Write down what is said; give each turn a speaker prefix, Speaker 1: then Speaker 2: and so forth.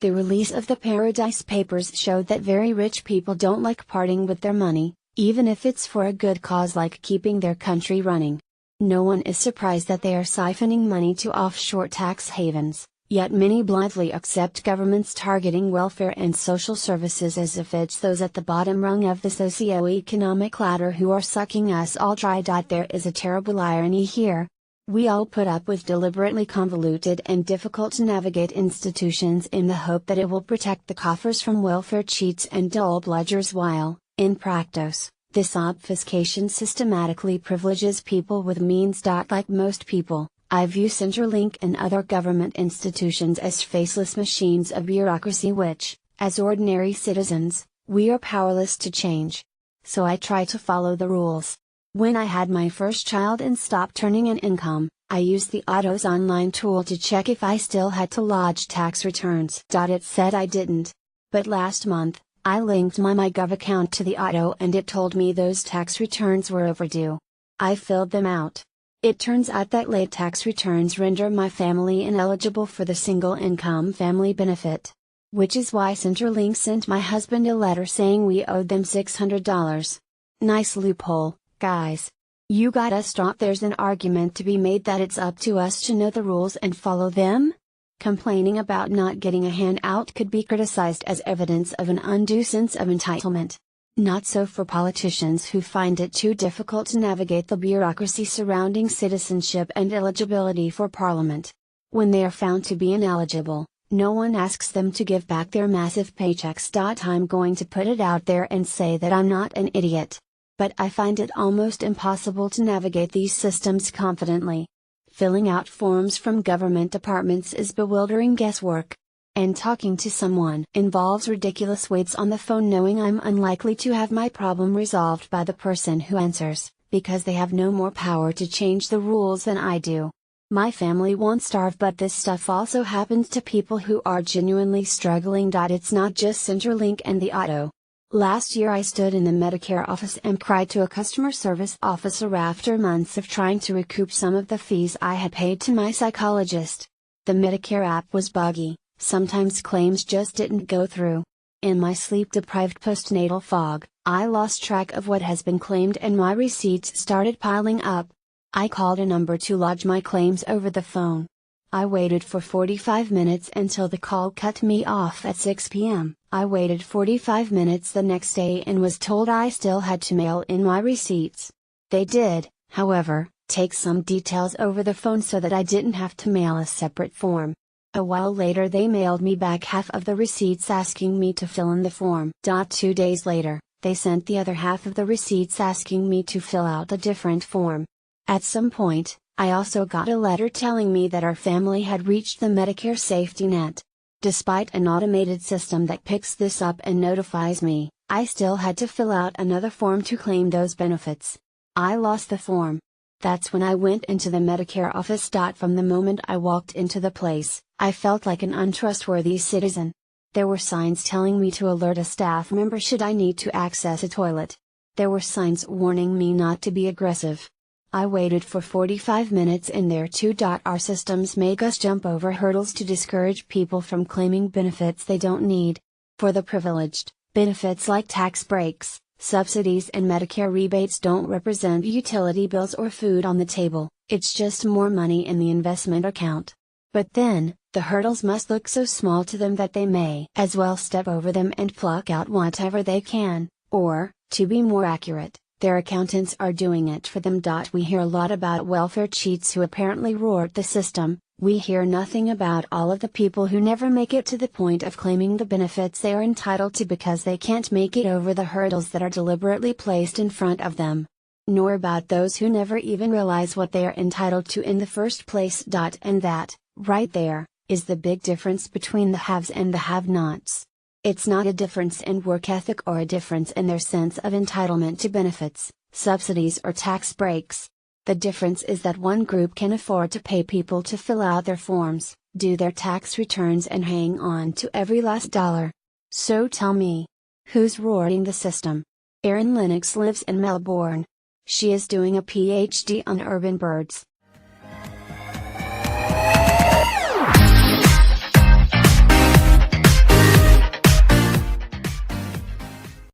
Speaker 1: The release of the Paradise Papers showed that very rich people don't like parting with their money, even if it's for a good cause like keeping their country running. No one is surprised that they are siphoning money to offshore tax havens, yet many blithely accept governments targeting welfare and social services as if it's those at the bottom rung of the socio-economic ladder who are sucking us all dry. There is a terrible irony here. We all put up with deliberately convoluted and difficult to navigate institutions in the hope that it will protect the coffers from welfare cheats and dull bludgers while, in practice, this obfuscation systematically privileges people with means. Like most people, I view Centrelink and other government institutions as faceless machines of bureaucracy which, as ordinary citizens, we are powerless to change. So I try to follow the rules. When I had my first child and stopped earning an income, I used the Auto's online tool to check if I still had to lodge tax returns. It said I didn't. But last month, I linked my MyGov account to the Auto and it told me those tax returns were overdue. I filled them out. It turns out that late tax returns render my family ineligible for the single income family benefit. Which is why Centrelink sent my husband a letter saying we owed them $600. Nice loophole, guys. You gotta stop. There's an argument to be made that it's up to us to know the rules and follow them? Complaining about not getting a handout could be criticized as evidence of an undue sense of entitlement. Not so for politicians who find it too difficult to navigate the bureaucracy surrounding citizenship and eligibility for parliament. When they are found to be ineligible, no one asks them to give back their massive paychecks. I'm going to put it out there and say that I'm not an idiot. But I find it almost impossible to navigate these systems confidently. Filling out forms from government departments is bewildering guesswork. And talking to someone involves ridiculous waits on the phone knowing I'm unlikely to have my problem resolved by the person who answers, because they have no more power to change the rules than I do. My family won't starve, but this stuff also happens to people who are genuinely struggling. It's not just Centrelink and the Auto. Last year I stood in the Medicare office and cried to a customer service officer after months of trying to recoup some of the fees I had paid to my psychologist. The Medicare app was buggy, sometimes claims just didn't go through. In my sleep-deprived postnatal fog, I lost track of what has been claimed and my receipts started piling up. I called a number to lodge my claims over the phone. I waited for 45 minutes until the call cut me off at 6 p.m. I waited 45 minutes the next day and was told I still had to mail in my receipts. They did, however, take some details over the phone so that I didn't have to mail a separate form. A while later they mailed me back half of the receipts asking me to fill in the form. 2 days later, they sent the other half of the receipts asking me to fill out a different form. At some point, I also got a letter telling me that our family had reached the Medicare safety net. Despite an automated system that picks this up and notifies me, I still had to fill out another form to claim those benefits. I lost the form. That's when I went into the Medicare office. From the moment I walked into the place, I felt like an untrustworthy citizen. There were signs telling me to alert a staff member should I need to access a toilet. There were signs warning me not to be aggressive. I waited for 45 minutes in there too. Our systems make us jump over hurdles to discourage people from claiming benefits they don't need. For the privileged, benefits like tax breaks, subsidies and Medicare rebates don't represent utility bills or food on the table, it's just more money in the investment account. But then, the hurdles must look so small to them that they may as well step over them and pluck out whatever they can, or, to be more accurate, their accountants are doing it for them. We hear a lot about welfare cheats who apparently rort the system. We hear nothing about all of the people who never make it to the point of claiming the benefits they are entitled to because they can't make it over the hurdles that are deliberately placed in front of them. Nor about those who never even realize what they are entitled to in the first place. And that, right there, is the big difference between the haves and the have-nots. It's not a difference in work ethic or a difference in their sense of entitlement to benefits, subsidies or tax breaks. The difference is that one group can afford to pay people to fill out their forms, do their tax returns and hang on to every last dollar. So tell me, who's rorting the system? Erin Lennox lives in Melbourne. She is doing a PhD on urban birds.